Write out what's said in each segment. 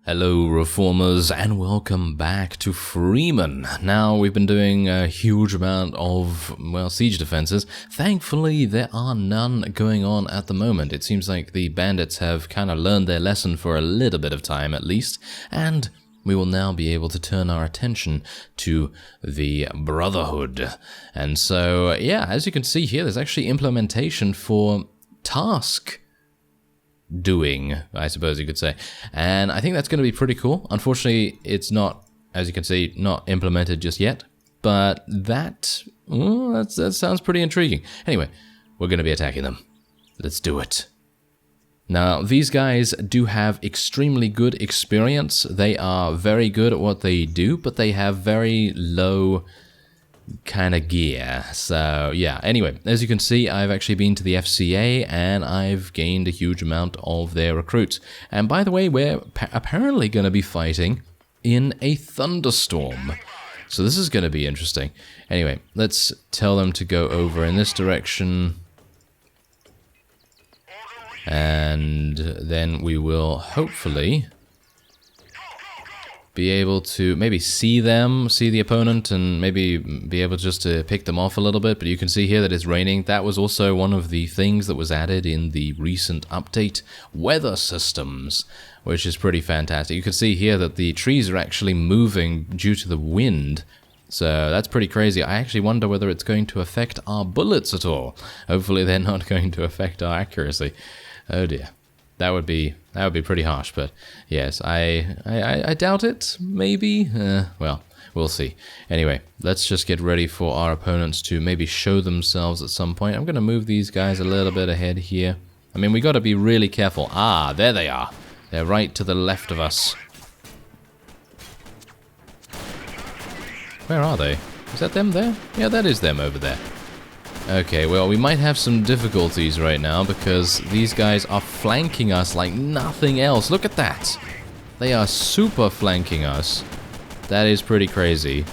Hello Reformers and welcome back to Freeman. Now we've been doing a huge amount of, siege defenses. Thankfully there are none going on at the moment. It seems like the bandits have kind of learned their lesson for a little bit of time at least, and we will now be able to turn our attention to the Brotherhood. And so, yeah, as you can see here, there's actually implementation for task doing, I suppose you could say. And I think that's going to be pretty cool. Unfortunately, it's not, as you can see, not implemented just yet. But that sounds pretty intriguing. Anyway, we're going to be attacking them. Let's do it. Now, these guys do have extremely good experience. They are very good at what they do, but they have very low kind of gear. So yeah, anyway, as you can see, I've actually been to the FCA and I've gained a huge amount of their recruits. And by the way, we're apparently going to be fighting in a thunderstorm, so this is going to be interesting. Anyway, let's tell them to go over in this direction, and then we will hopefully be able to maybe see the opponent, and maybe be able just to pick them off a little bit. But you can see here that it's raining. That was also one of the things that was added in the recent update, weather systems, which is pretty fantastic. You can see here that the trees are actually moving due to the wind. So that's pretty crazy. I actually wonder whether it's going to affect our bullets at all. Hopefully they're not going to affect our accuracy. Oh dear. That would be pretty harsh, but yes, I doubt it, maybe? Well, we'll see. Anyway, let's just get ready for our opponents to maybe show themselves at some point. I'm going to move these guys a little bit ahead here. I mean, we got to be really careful. Ah, there they are. They're right to the left of us. Where are they? Is that them there? Yeah, that is them over there. Okay, well, we might have some difficulties right now because these guys are flanking us like nothing else. Look at that! They are super flanking us. That is pretty crazy.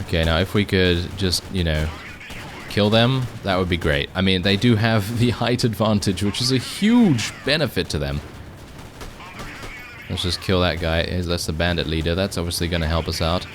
Okay, now if we could just, kill them, that would be great. I mean, they do have the height advantage, which is a huge benefit to them. Let's just kill that guy. That's the bandit leader. That's obviously going to help us out.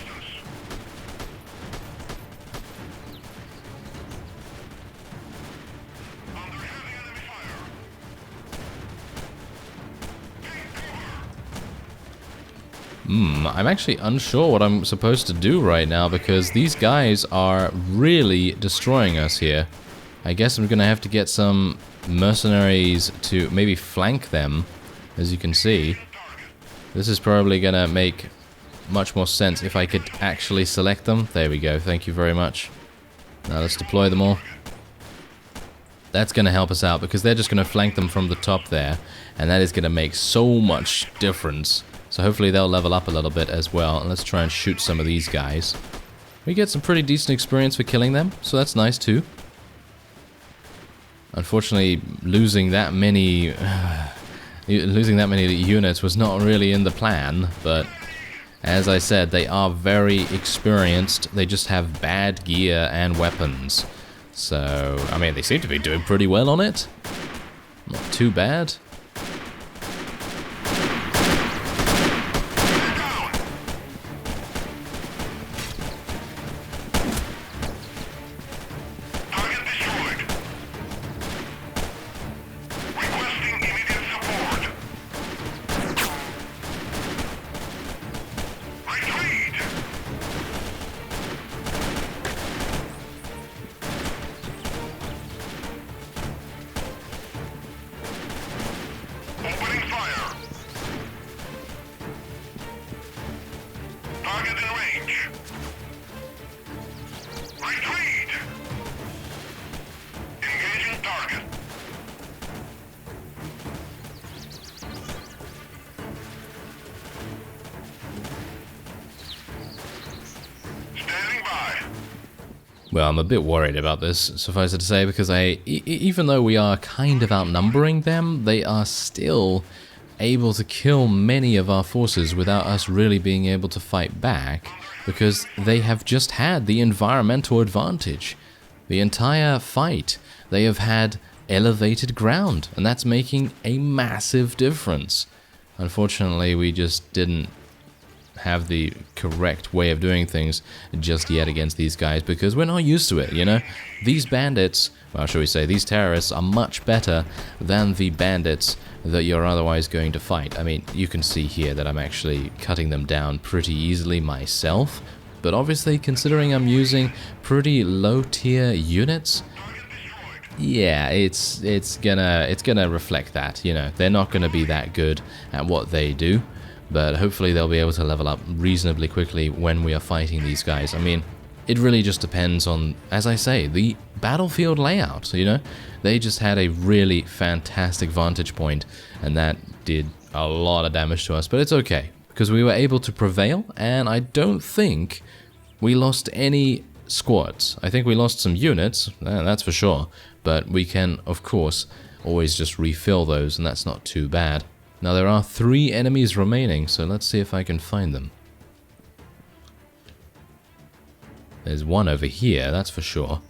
I'm actually unsure what I'm supposed to do right now because these guys are really destroying us here. I guess I'm gonna have to get some mercenaries to maybe flank them, as you can see. This is probably gonna make much more sense if I could actually select them. There we go, thank you very much. Now let's deploy them all. That's gonna help us out because they're just gonna flank them from the top there, and that is gonna make so much difference. So hopefully they'll level up a little bit as well. And let's try and shoot some of these guys. We get some pretty decent experience for killing them, so that's nice too. Unfortunately, losing that many units was not really in the plan, but as I said, they are very experienced. They just have bad gear and weapons. So, I mean, they seem to be doing pretty well on it. Not too bad. Well, I'm a bit worried about this, suffice it to say, because even though we are kind of outnumbering them, they are still able to kill many of our forces without us really being able to fight back, because they have just had the environmental advantage. The entire fight, they have had elevated ground, and that's making a massive difference. Unfortunately, we just didn't have the correct way of doing things just yet against these guys, because we're not used to it, you know? These bandits, well, shall we say, these terrorists are much better than the bandits that you're otherwise going to fight. I mean, you can see here that I'm actually cutting them down pretty easily myself, but obviously, considering I'm using pretty low-tier units, yeah, it's gonna reflect that, you know? They're not gonna be that good at what they do. But hopefully they'll be able to level up reasonably quickly when we are fighting these guys. I mean, it really just depends on, as I say, the battlefield layout, you know? They just had a really fantastic vantage point, and that did a lot of damage to us. But it's okay, because we were able to prevail, and I don't think we lost any squads. I think we lost some units, that's for sure. But we can, of course, always just refill those, and that's not too bad. Now there are 3 enemies remaining, so let's see if I can find them. There's one over here, that's for sure.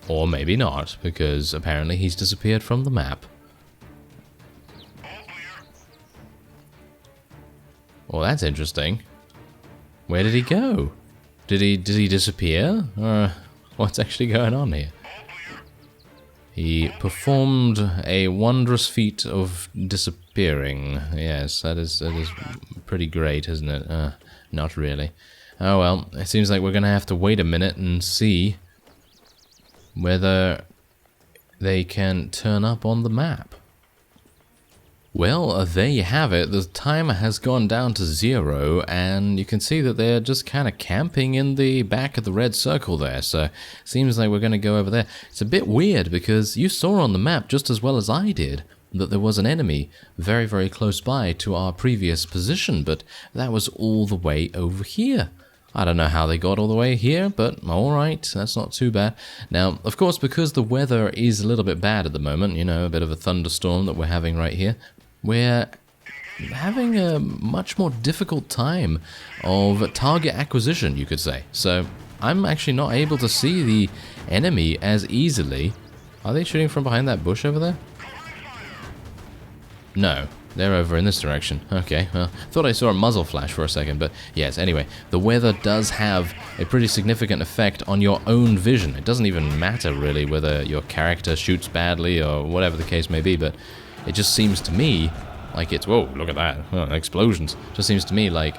Or maybe not, because apparently he's disappeared from the map. Well, that's interesting. Where did he go? Did he disappear? Or what's actually going on here? He performed a wondrous feat of disappearing. Yes, that is pretty great, isn't it? Not really. Oh well, it seems like we're gonna have to wait a minute and see whether they can turn up on the map. Well, there you have it. The timer has gone down to 0, and you can see that they're just kind of camping in the back of the red circle there, so seems like we're going to go over there. It's a bit weird, because you saw on the map, just as well as I did, that there was an enemy very, very close by to our previous position, but that was all the way over here. I don't know how they got all the way here, but alright, that's not too bad. Now, of course, because the weather is a little bit bad at the moment, you know, a bit of a thunderstorm that we're having right here, we're having a much more difficult time of target acquisition, you could say. So, I'm actually not able to see the enemy as easily. Are they shooting from behind that bush over there? No. They're over in this direction. Okay, well, thought I saw a muzzle flash for a second, but yes, anyway, the weather does have a pretty significant effect on your own vision. It doesn't even matter, really, whether your character shoots badly or whatever the case may be, but it just seems to me like it's... Whoa, look at that. Oh, explosions. Just seems to me like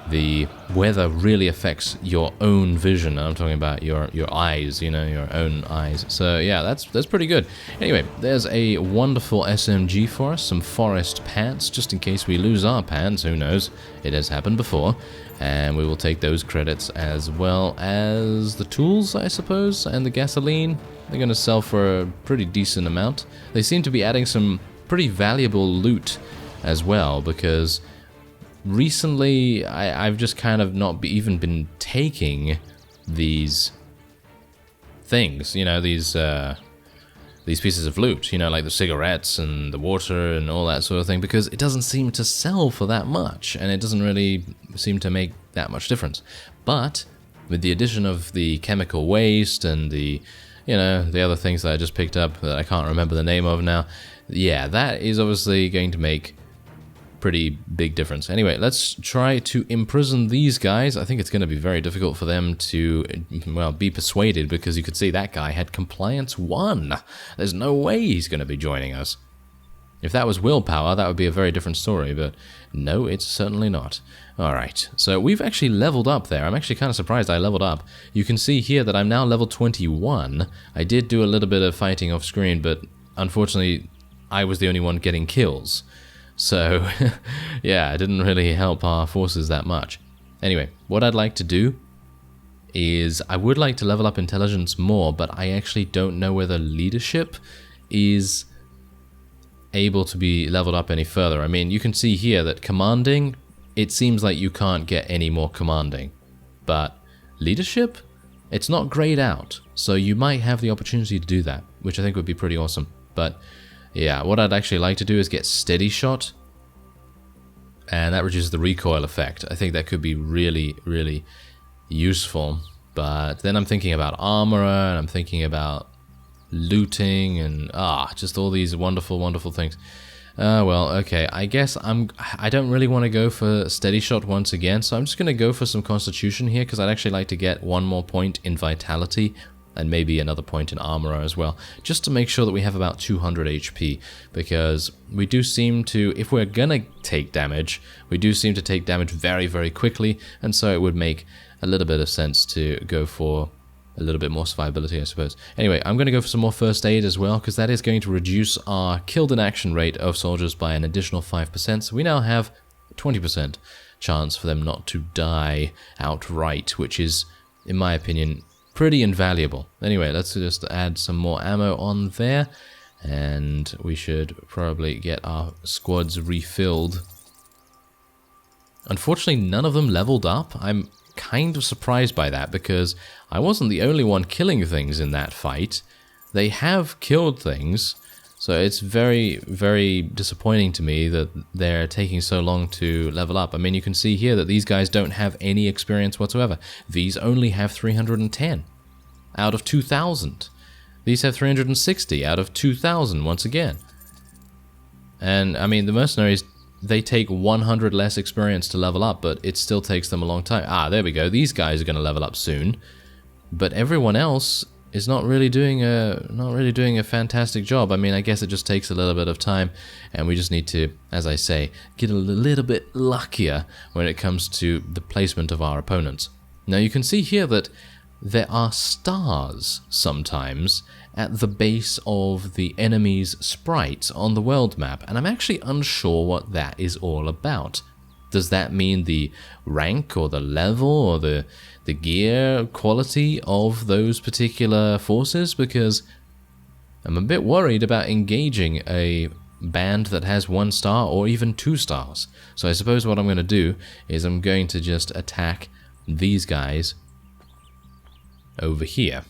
the weather really affects your own vision. I'm talking about your eyes, you know, your own eyes. So yeah, that's pretty good. Anyway, there's a wonderful SMG for us, some forest pants, just in case we lose our pants. Who knows? It has happened before. And we will take those credits, as well as the tools, I suppose, and the gasoline. They're going to sell for a pretty decent amount. They seem to be adding some pretty valuable loot as well, because recently, I've just kind of not even been taking these things, you know, these pieces of loot, you know, like the cigarettes and the water and all that sort of thing, because it doesn't seem to sell for that much, and it doesn't really seem to make that much difference. But with the addition of the chemical waste and the, you know, the other things that I just picked up that I can't remember the name of now, yeah, that is obviously going to make pretty big difference. Anyway, let's try to imprison these guys. I think it's going to be very difficult for them to, well, be persuaded, because you could see that guy had compliance 1. There's no way he's going to be joining us. If that was willpower, that would be a very different story, but no, it's certainly not. Alright, so we've actually leveled up there. I'm actually kind of surprised I leveled up. You can see here that I'm now level 21. I did do a little bit of fighting off screen, but unfortunately, I was the only one getting kills. So, yeah, it didn't really help our forces that much. Anyway, what I'd like to do is I would like to level up intelligence more, but I actually don't know whether leadership is able to be leveled up any further. I mean, you can see here that commanding, it seems like you can't get any more commanding. But leadership, it's not grayed out, so you might have the opportunity to do that, which I think would be pretty awesome. But yeah, what I'd actually like to do is get steady shot and that reduces the recoil effect. I think that could be really, really useful. But then I'm thinking about armor, and I'm thinking about looting, and just all these wonderful, wonderful things. Well, okay, I guess I don't really want to go for steady shot once again, so I'm just going to go for some constitution here, because I'd actually like to get one more point in vitality, and maybe another point in armor as well, just to make sure that we have about 200 HP, because we do seem to, if we're gonna take damage, we do seem to take damage very, very quickly, and so it would make a little bit of sense to go for a little bit more survivability, I suppose. Anyway, I'm going to go for some more first aid as well, because that is going to reduce our killed in action rate of soldiers by an additional 5%, so we now have 20% chance for them not to die outright, which is, in my opinion, pretty invaluable. Anyway, let's just add some more ammo on there, and we should probably get our squads refilled. Unfortunately, none of them leveled up. I'm kind of surprised by that, because I wasn't the only one killing things in that fight. They have killed things, so it's very, very disappointing to me that they're taking so long to level up. I mean, you can see here that these guys don't have any experience whatsoever. These only have 310 out of 2,000. These have 360 out of 2,000 once again. And, I mean, the mercenaries, they take 100 less experience to level up, but it still takes them a long time. There we go. These guys are going to level up soon. But everyone else is not really doing a fantastic job. I mean, I guess it just takes a little bit of time, and we just need to, as I say, get a little bit luckier when it comes to the placement of our opponents. Now, you can see here that there are stars sometimes at the base of the enemy's sprites on the world map, and I'm actually unsure what that is all about. Does that mean the rank or the level or the gear quality of those particular forces? Because I'm a bit worried about engaging a band that has 1 star or even 2 stars. So I suppose what I'm going to do is I'm going to just attack these guys over here.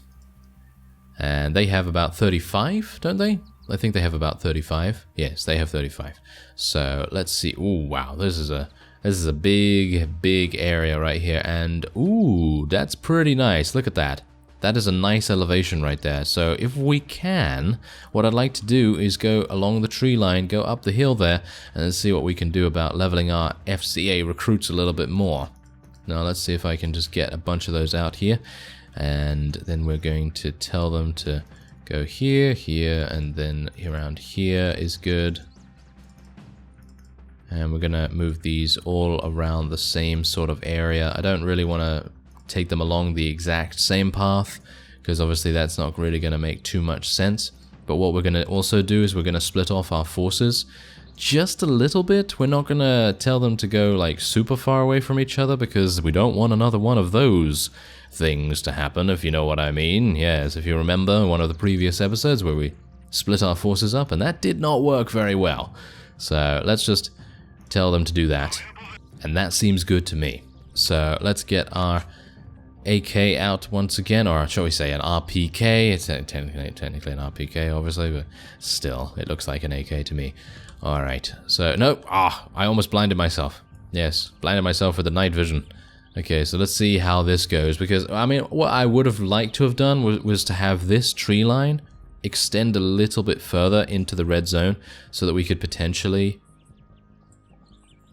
And they have about 35, don't they? I think they have about 35. Yes, they have 35. So let's see. Ooh, wow, this is a big area right here, and ooh, that's pretty nice. Look at that. That is a nice elevation right there. So if we can, what I'd like to do is go along the tree line, go up the hill there, and see what we can do about leveling our FCA recruits a little bit more. Now let's see if I can just get a bunch of those out here, and then we're going to tell them to go here, here, and then around here is good. And we're going to move these all around the same sort of area. I don't really want to take them along the exact same path, because obviously that's not really going to make too much sense. But what we're going to also do is we're going to split off our forces just a little bit. We're not going to tell them to go like super far away from each other, because we don't want another one of those things to happen, if you know what I mean. Yes, if you remember one of the previous episodes where we split our forces up, and that did not work very well. So let's just tell them to do that, and that seems good to me. So let's get our AK out once again, or shall we say an RPK. It's technically an RPK, obviously, but still, it looks like an AK to me. Alright, so, nope, I almost blinded myself. Yes, blinded myself with the night vision. Okay, so let's see how this goes, because, I mean, what I would have liked to have done was to have this tree line extend a little bit further into the red zone, so that we could potentially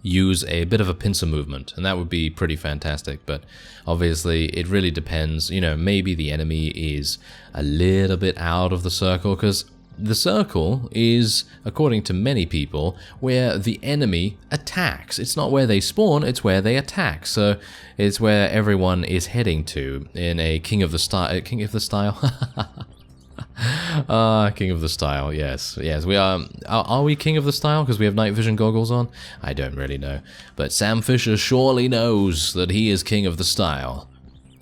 use a bit of a pincer movement, and that would be pretty fantastic. But obviously it really depends, you know, maybe the enemy is a little bit out of the circle, because the circle is, according to many people, where the enemy attacks. It's not where they spawn, it's where they attack. So it's where everyone is heading to in a King of the Style. King of the Style? King of the Style, yes. Yes, we are. Are we King of the Style because we have night vision goggles on? I don't really know. But Sam Fisher surely knows that he is King of the Style.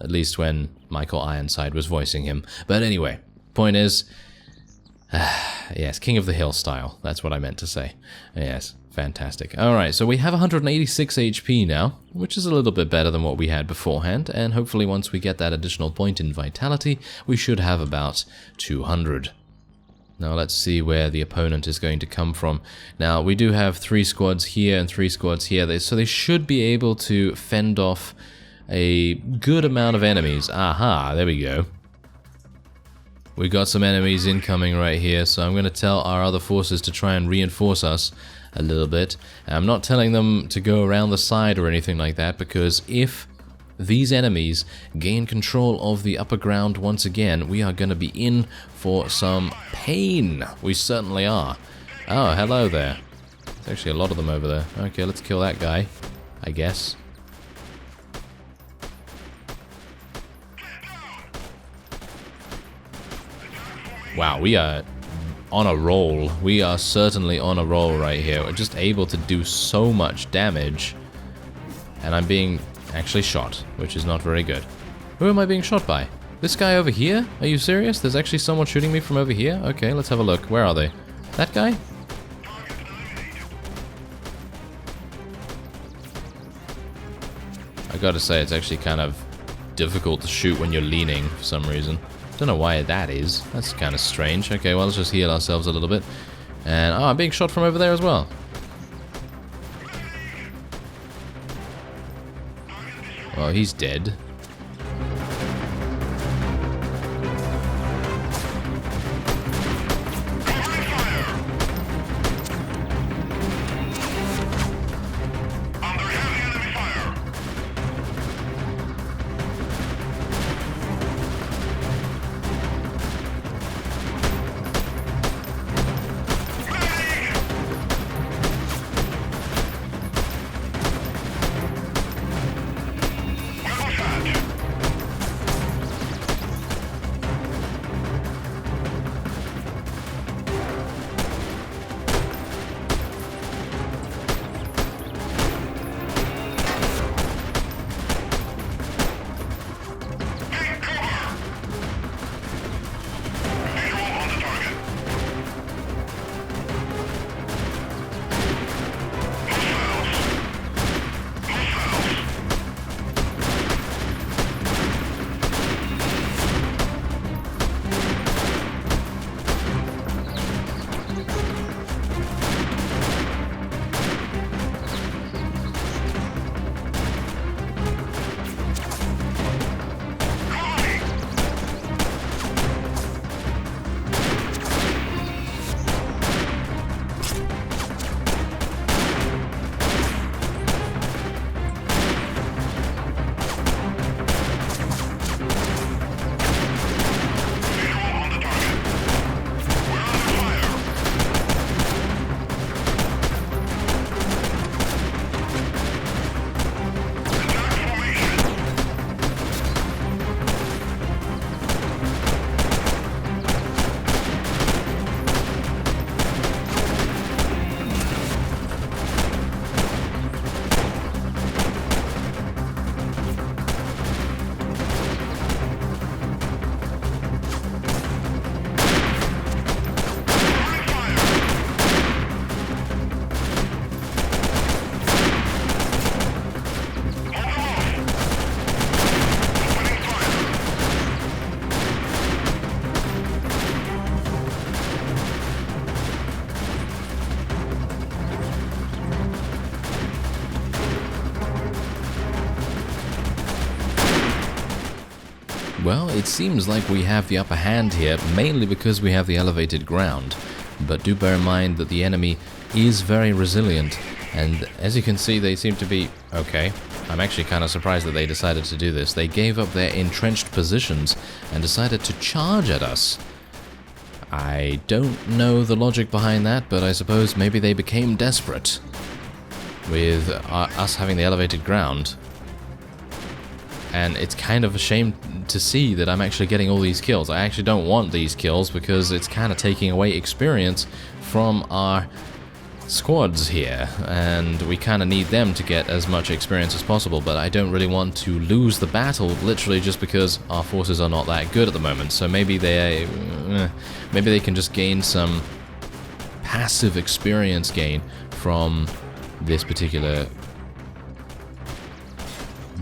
At least when Michael Ironside was voicing him. But anyway, point is, yes, King of the Hill style. That's what I meant to say. Yes, fantastic. Alright, so we have 186 HP now, which is a little bit better than what we had beforehand, and hopefully once we get that additional point in vitality, we should have about 200. Now let's see where the opponent is going to come from. Now we do have 3 squads here and 3 squads here, so they should be able to fend off a good amount of enemies. Aha, there we go. We got some enemies incoming right here, so I'm going to tell our other forces to try and reinforce us a little bit. And I'm not telling them to go around the side or anything like that, because if these enemies gain control of the upper ground once again, we are going to be in for some pain. We certainly are. Oh, hello there. There's actually a lot of them over there. Okay, let's kill that guy, I guess. Wow, we are on a roll. We are certainly on a roll right here. We're just able to do so much damage. And I'm being actually shot, which is not very good. Who am I being shot by? This guy over here? Are you serious? There's actually someone shooting me from over here? Okay, let's have a look. Where are they? That guy? I gotta say, it's actually kind of difficult to shoot when you're leaning for some reason. Don't know why that is. That's kind of strange. Okay, well, let's just heal ourselves a little bit. And, oh, I'm being shot from over there as well. Well, he's dead. Well, it seems like we have the upper hand here, mainly because we have the elevated ground. But do bear in mind that the enemy is very resilient, and as you can see, they seem to be... Okay, I'm actually kind of surprised that they decided to do this. They gave up their entrenched positions and decided to charge at us. I don't know the logic behind that, but I suppose maybe they became desperate with us having the elevated ground. And it's kind of a shame to see that I'm actually getting all these kills. I actually don't want these kills because it's kind of taking away experience from our squads here, and we kind of need them to get as much experience as possible, but I don't really want to lose the battle literally just because our forces are not that good at the moment. So maybe they can just gain some passive experience gain from this particular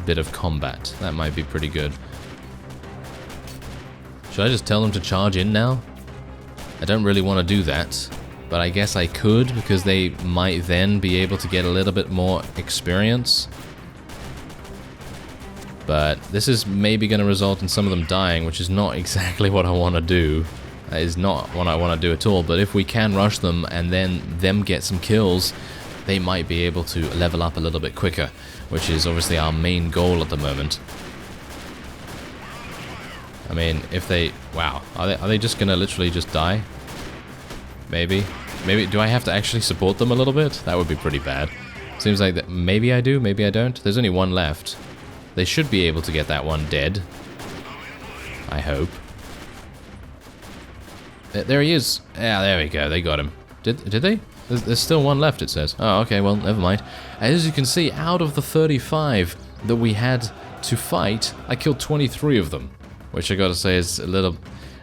bit of combat. That might be pretty good. Should I just tell them to charge in now? I don't really want to do that, but I guess I could, because they might then be able to get a little bit more experience. But this is maybe going to result in some of them dying, which is not exactly what I want to do. That is not what I want to do at all, but if we can rush them and then them get some kills, they might be able to level up a little bit quicker, which is obviously our main goal at the moment. I mean, if they... Wow, are they just going to literally just die? Maybe. Maybe, do I have to actually support them a little bit? That would be pretty bad. Seems like that. Maybe I do, maybe I don't. There's only one left. They should be able to get that one dead. I hope. There he is. Yeah, there we go. They got him. Did they? There's still one left, it says. Oh, okay, well, never mind. As you can see, out of the 35 that we had to fight, I killed 23 of them. Which I gotta say is a little...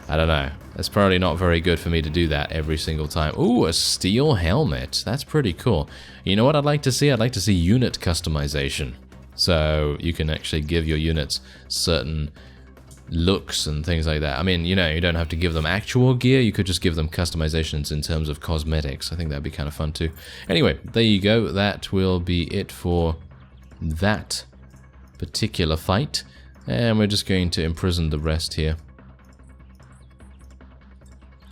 I don't know. It's probably not very good for me to do that every single time. Ooh, a steel helmet. That's pretty cool. You know what I'd like to see? I'd like to see unit customization. So you can actually give your units certain looks and things like that. I mean, you know, you don't have to give them actual gear. You could just give them customizations in terms of cosmetics. I think that'd be kind of fun too. Anyway, there you go. That will be it for that particular fight. And we're just going to imprison the rest here.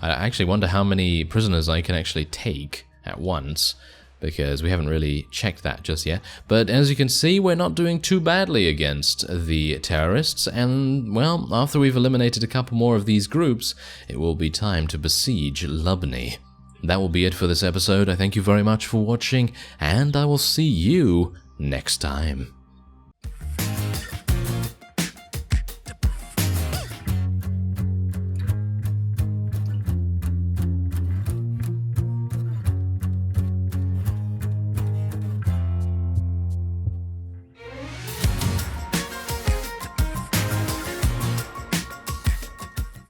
I actually wonder how many prisoners I can actually take at once, because we haven't really checked that just yet. But as you can see, we're not doing too badly against the terrorists, and, well, after we've eliminated a couple more of these groups, it will be time to besiege Lubny. That will be it for this episode. I thank you very much for watching, and I will see you next time.